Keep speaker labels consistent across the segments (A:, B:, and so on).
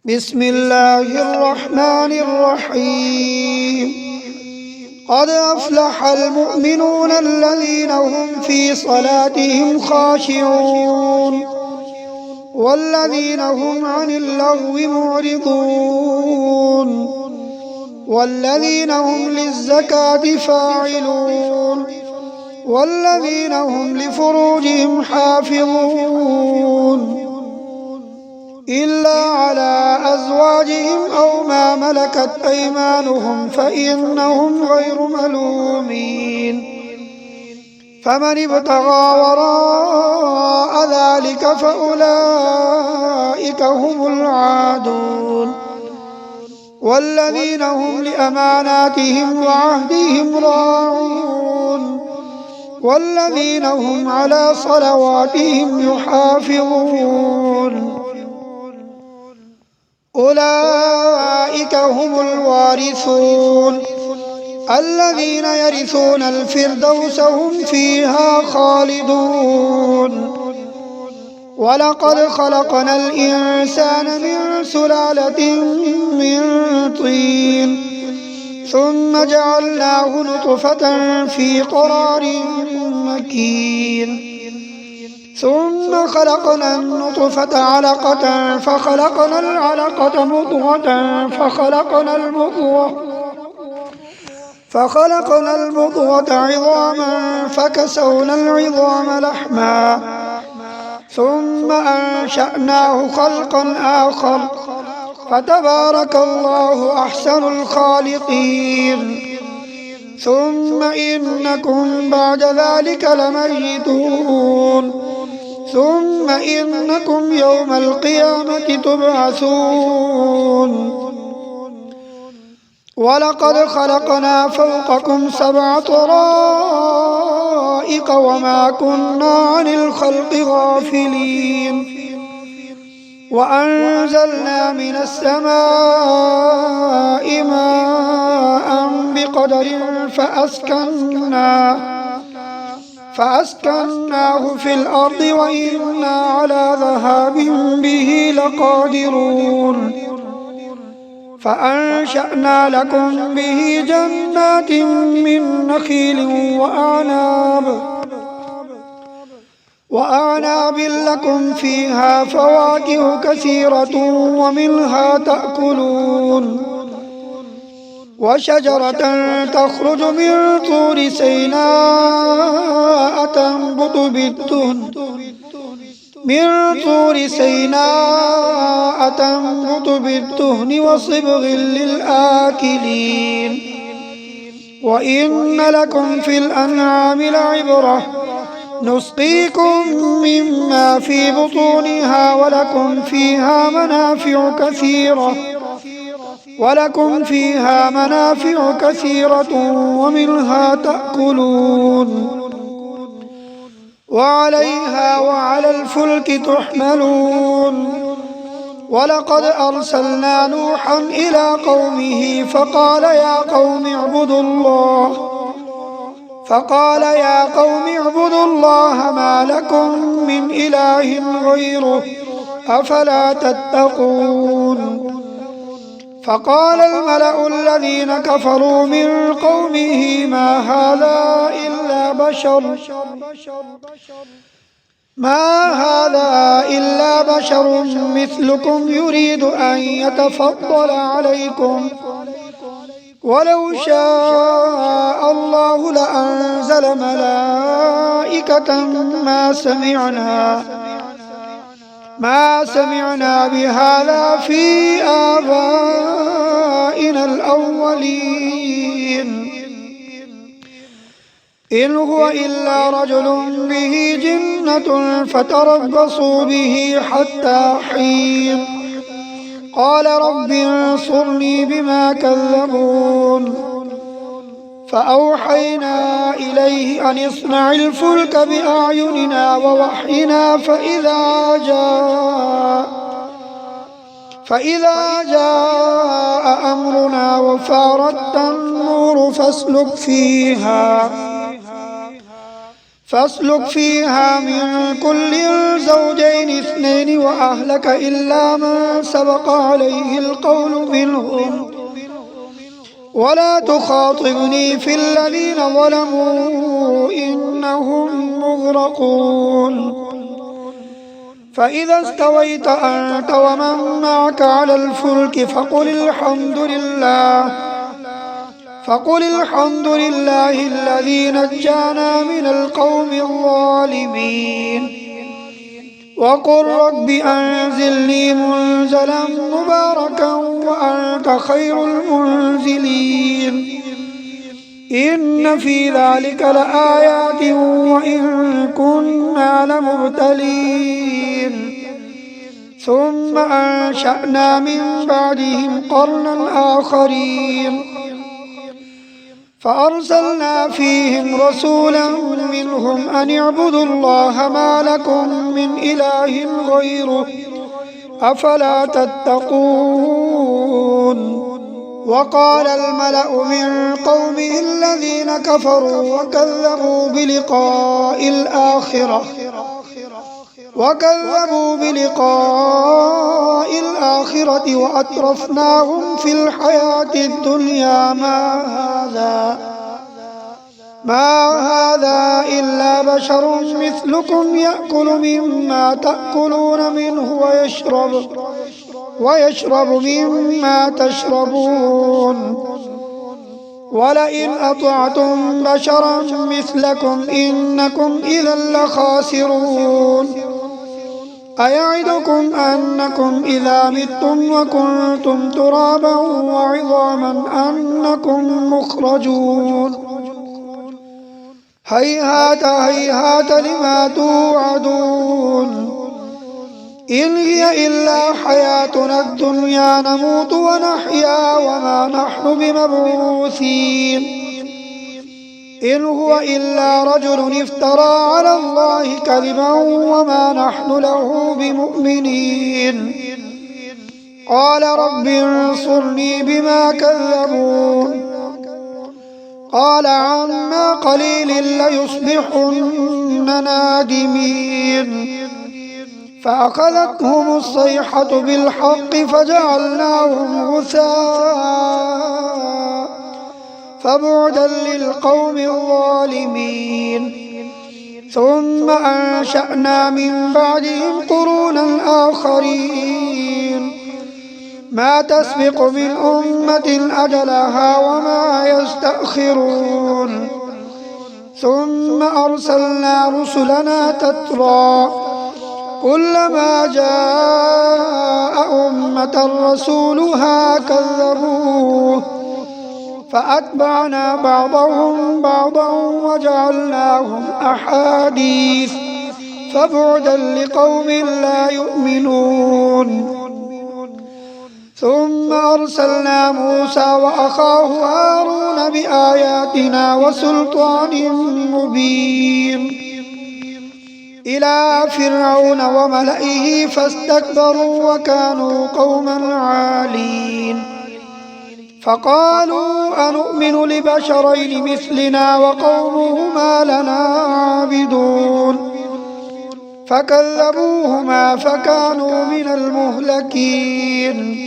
A: بسم الله الرحمن الرحيم. قد أفلح المؤمنون الذين هم في صلاتهم خاشعون والذين هم عن اللغو معرضون والذين هم للزكاة فاعلون والذين هم لفروجهم حافظون إلا على أزواجهم أو ما ملكت أيمانهم فإنهم غير ملومين. فمن ابتغى وراء ذلك فأولئك هم العادون. والذين هم لأماناتهم وعهدهم راعون والذين هم على صلواتهم يحافظون. أولئك هم الوارثون الذين يرثون الفردوس هم فيها خالدون. ولقد خلقنا الإنسان من سلالة من طين ثم جعلناه نطفة في قرار مكين ثم خلقنا النطفة علقة فخلقنا العلقة مضغة فخلقنا المضغة عظاما فكسونا العظام لحما ثم أنشأناه خلقا آخر فتبارك الله أحسن الخالقين. ثم إنكم بعد ذلك لميتون ثم إنكم يوم القيامة تبعثون. ولقد خلقنا فوقكم 7 طرائق وما كنا عن الخلق غافلين. وأنزلنا من السماء ماء بقدر فأسكناه في الأرض وإنا على ذهاب به لقادرون. فأنشأنا لكم به جنات من نخيل وأعناب لكم فيها فواكه كثيرة ومنها تأكلون. وشجرة تخرج من طور سيناء تنبت بالدهن وصبغ للآكلين. وإن لكم في الأنعام لعبرة نسقيكم مما في بطونها ولكم فيها منافع كثيرة ومنها تأكلون. وعليها وعلى الفلك تحملون. ولقد أرسلنا نوحا إلى قومه فقال يا قوم اعبدوا الله ما لكم من إله غيره أفلا تتقون. فقال الملأ الذين كفروا من قومه ما هذا إلا بشر مثلكم يريد أن يتفضل عليكم ولو شاء الله لأنزل ملائكة ما سمعنا بهذا في آبائنا الأولين إن هو إلا رجل به جنة فتربصوا به حتى حين. قال رب انصرني بما كذبون. فأوحينا إليه أن اصنع الفلك بأعيننا ووحينا فإذا جاء أمرنا وفارت النور فاسلك فيها من كل زوجين اثنين وأهلك إلا من سبق عليه القول منهم ولا تخاطبني في الذين ظلموا إنهم مغرقون فإذا استويت أنت ومن معك على الفلك فقل الحمد لله الذي نجانا من القوم الظالمين وقل رب أنزلني منزلا مباركا وأنت خير المنزلين إن في ذلك لآيات وإن كنا لمبتلين ثم أنشأنا من بعدهم قرنا آخرين فأرسلنا فيهم رسولا منهم أن اعبدوا الله ما لكم من إله غيره أفلا تتقون وقال الملأ من قومه الذين كفروا وكذبوا بلقاء الآخرة وأترفناهم في الحياة الدنيا ما هذا إلا بشر مثلكم يأكل مما تأكلون منه ويشرب مما تشربون ولئن أطعتم بشرا مثلكم إنكم إذا لخاسرون أيعدكم أنكم إذا متم وكنتم ترابا وعظاما أنكم مخرجون هيهات هيهات لما توعدون إن هي إلا حياتنا الدنيا نموت ونحيا وما نحن بمبعوثين إن هو إلا رجل افترى على الله كذبا وما نحن له بمؤمنين قال رب انصرني بما كذبون قال عما قليل ليصبحن نادمين فأخذتهم الصيحة بالحق فجعلناهم غثاء فبعدا للقوم الظالمين ثم أنشأنا من بعدهم قرونا آخرين ما تسبق من أمة أجلها وما يستأخرون ثم أرسلنا رسلنا تترى كلما جاء أمة رسولها كذبوه فأتبعنا بعضهم بعضا وجعلناهم أحاديث فبعدا لقوم لا يؤمنون ثم أرسلنا موسى وأخاه هارون بآياتنا وسلطان مبين إلى فرعون وملئه فاستكبروا وكانوا قوما عالين فقالوا أنؤمن لبشرين مثلنا وقومهما لنا عابدون فكذبوهما فكانوا من المهلكين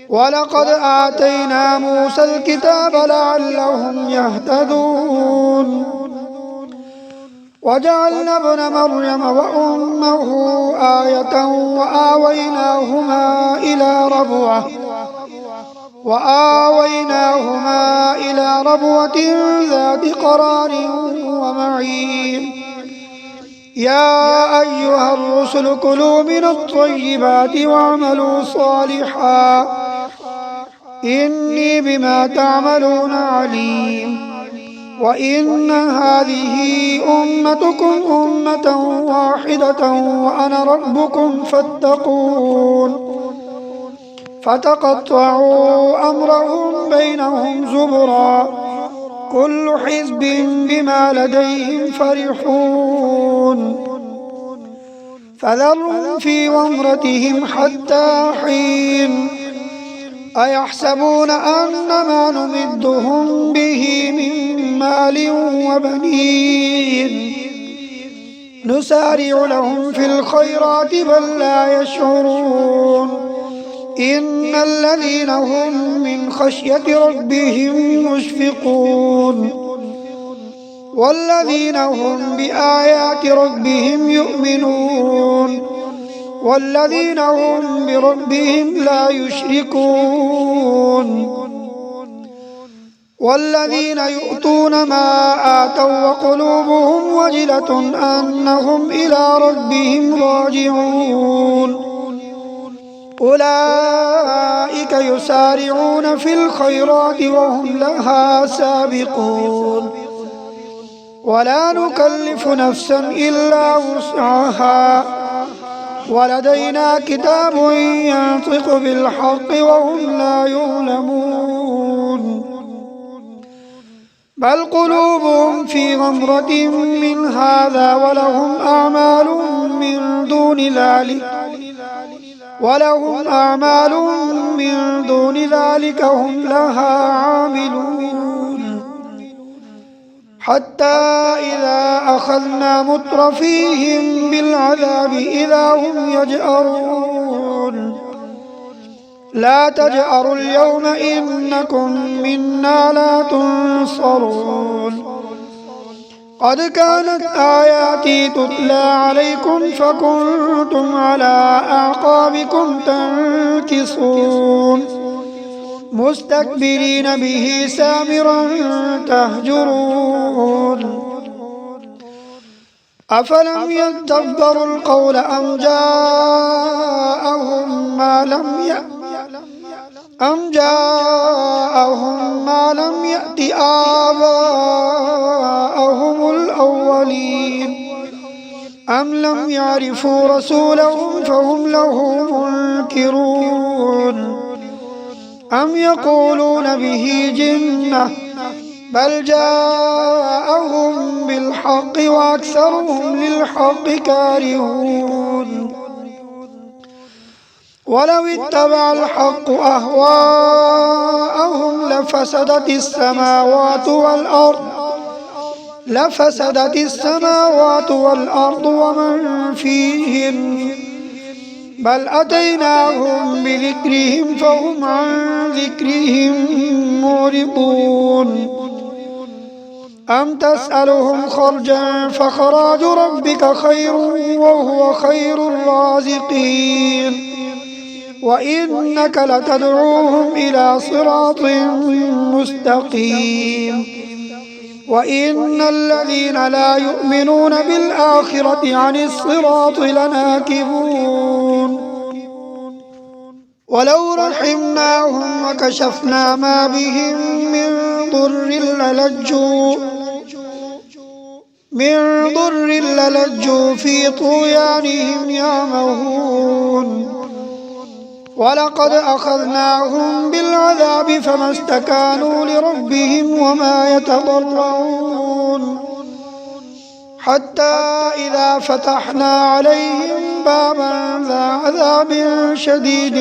A: ولقد آتينا موسى الكتاب لعلهم يهتدون وجعلنا ابن مريم وأمه آية وآويناهما إلى ربوة ذات قرار ومعين يا أيها الرسل كلوا من الطيبات واعملوا صالحا إني بما تعملون عليم وإن هذه أمتكم أمة واحدة وأنا ربكم فاتقون فتقطعوا أمرهم بينهم زبرا كل حزب بما لديهم فرحون فذرهم في غمرتهم حتى حين أيحسبون أن ما نمدهم به من مال وبنين نسارع لهم في الخيرات بل لا يشعرون إن الذين هم من خشية ربهم مشفقون والذين هم بآيات ربهم يؤمنون والذين هم بربهم لا يشركون والذين يؤتون ما آتوا وقلوبهم وجلة أنهم إلى ربهم راجعون أولئك يسارعون في الخيرات وهم لها سابقون ولا نكلف نفسا إلا وسعها ولدينا كتاب ينطق بالحق وهم لا يظلمون بل قلوبهم في غمرة من هذا ولهم أعمال من دون ذلك هم لها عاملون حتى إذا أخذنا مترفيهم بالعذاب إذا هم يجأرون لا تجأروا اليوم إنكم منا لا تنصرون قد كانت آياتي تتلى عليكم فكنتم على أعقابكم تنكصون مستكبرين به سامرا تهجرون أفلم يدبروا القول أم جاءهم ما لم يأت آباءهم الأولين أم لم يعرفوا رسولهم فهم له منكرون أم يقولون به جنة بل جاءهم بالحق وأكثرهم للحق كارهون ولو اتبع الحق أهواءهم لفسدت السماوات والأرض ومن فيهن بل أتيناهم بذكرهم فهم عن ذكرهم معرضون أم تسألهم خرجا فخراج ربك خير وهو خير الرازقين وإنك لتدعوهم إلى صراط مستقيم وإن الذين لا يؤمنون بالآخرة عن الصراط لناكبون ولو رحمناهم وكشفنا ما بهم من ضر للجوا في طغيانهم يعمهون ولقد أخذناهم بالعذاب فما استكانوا لربهم وما يتضرعون حتى إذا فتحنا عليهم بابا ذا عذاب شديد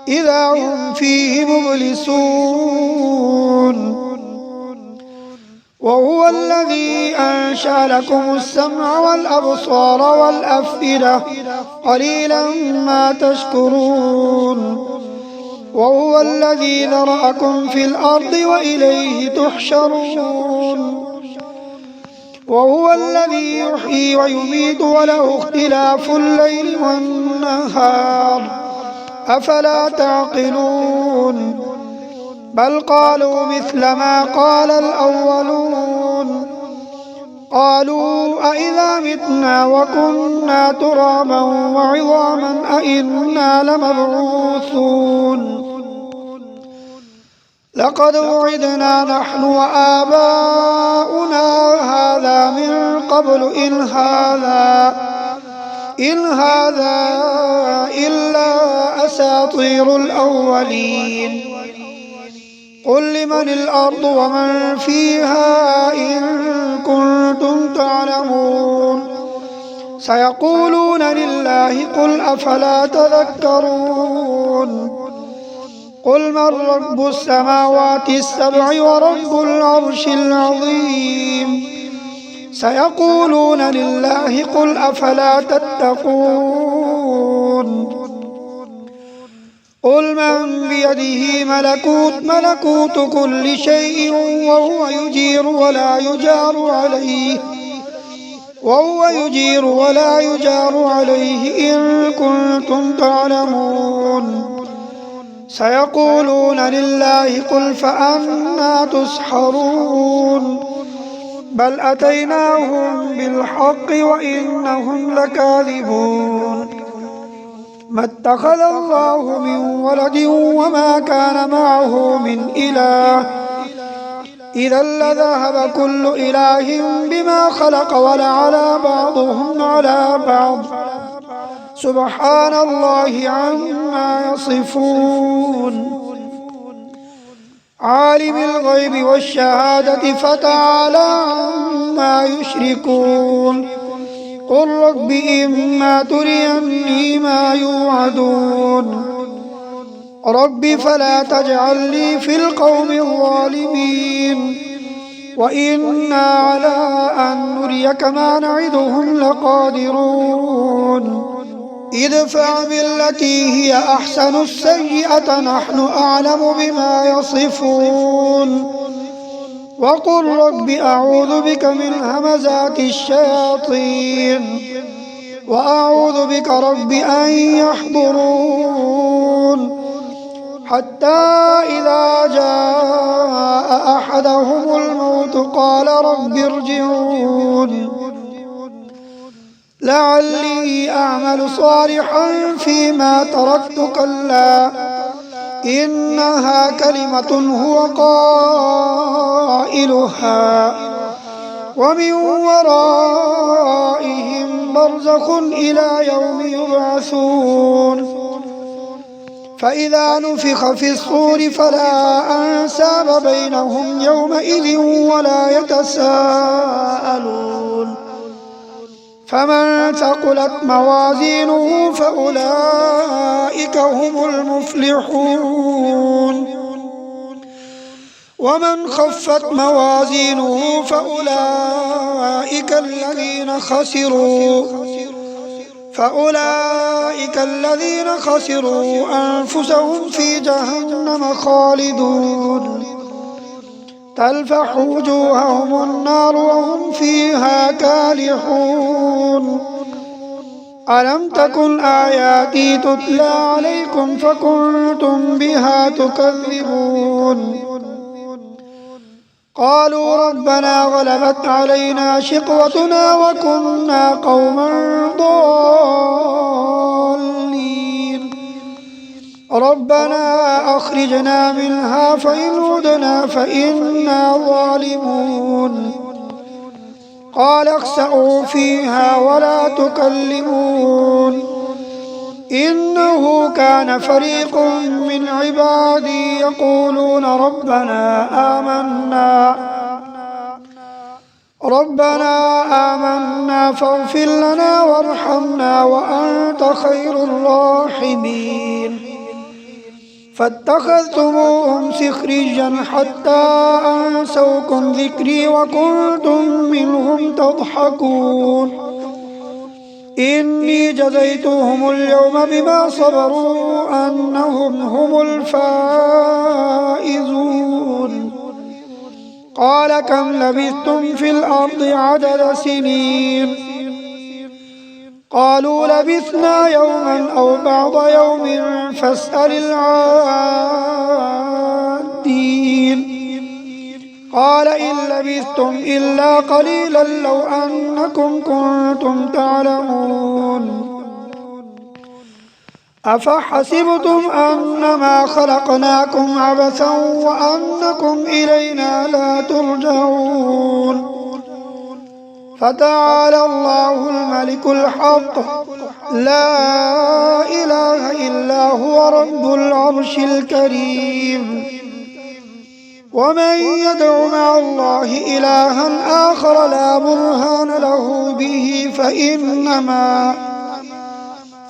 A: إذا هم فيه مبلسون وهو الذي أنشأ لكم السمع والأبصار والأفئدة قليلا ما تشكرون وهو الذي ذرأكم في الأرض وإليه تحشرون وهو الذي يحيي ويميت وله اختلاف الليل والنهار أفلا تعقلون بل قالوا مثل ما قال الأولون قالوا أئذا متنا وكنا ترابا وعظاما أئنا لمبعوثون لقد وعدنا نحن وآباؤنا هذا من قبل إن هذا إلا أساطير الأولين قل لمن الأرض ومن فيها إن كنتم تعلمون سيقولون لله قل أفلا تذكرون قل من رب السماوات السبع ورب العرش العظيم سيقولون لله قل أفلا تتقون قل من بيده ملكوت كل شيء وهو يجير ولا يجار عليه إن كنتم تعلمون سيقولون لله قل فأنى تسحرون بل أتيناهم بالحق وإنهم لكاذبون ما اتخذ الله من ولد وما كان معه من إله إذا لذهب كل إله بما خلق ولعلى بعضهم على بعض سبحان الله عما يصفون عالم الغيب والشهادة فتعالى عما يشركون قل رب إما تريني ما يوعدون رب فلا تجعلني في القوم الظالمين وإنا على أن نريك ما نعدهم لقادرون ادفع بالتي هي أحسن السيئة نحن أعلم بما يصفون وقل رب أعوذ بك من همزات الشياطين وأعوذ بك رب أن يحضرون حتى إذا جاء أحدهم الموت قال رب ارجعون لعلي أعمل صالحا فيما تركت كلا إنها كلمة هو قائلها ومن ورائهم برزخ إلى يوم يبعثون فإذا نفخ في الصور فلا أنساب بينهم يومئذ ولا يتساءلون فمن ثقلت موازينه فأولئك هم المفلحون ومن خفت موازينه فأولئك الذين خسروا أنفسهم في جهنم خالدون تلفح وجوههم النار وهم فيها كالحون ألم تكن آياتي تتلى عليكم فكنتم بها تكذبون قالوا ربنا غلبت علينا شقوتنا وكنا قوما ضالين ربنا أخرجنا منها فإن عدنا فإنا ظالمون قال اخسئوا فيها ولا تكلمون إنه كان فريق من عبادي يقولون ربنا آمنا فاغفر لنا وارحمنا وأنت خير الراحمين فاتخذتموهم سخريا حتى أنسوكم ذكري وكنتم منهم تضحكون إني جزيتهم اليوم بما صبروا أنهم هم الفائزون قال كم لبثتم في الأرض عدد سنين قالوا لبثنا يوما أو بعض يوم فاسأل العادين قال إن لبثتم إلا قليلا لو أنكم كنتم تعلمون أفحسبتم أنما خلقناكم عبثا وأنكم إلينا لا ترجعون فتعالى الله الملك الحق لا إله إلا هو رب العرش الكريم ومن يدع مع الله إلها آخر لا برهان له به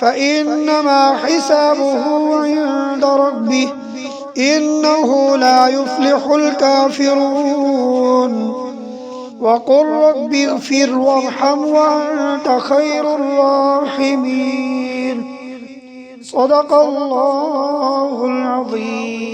A: فإنما حسابه عند ربه إنه لا يفلح الكافرون. وقل رب اغفر وارحم وأنت خير الراحمين. صدق الله العظيم.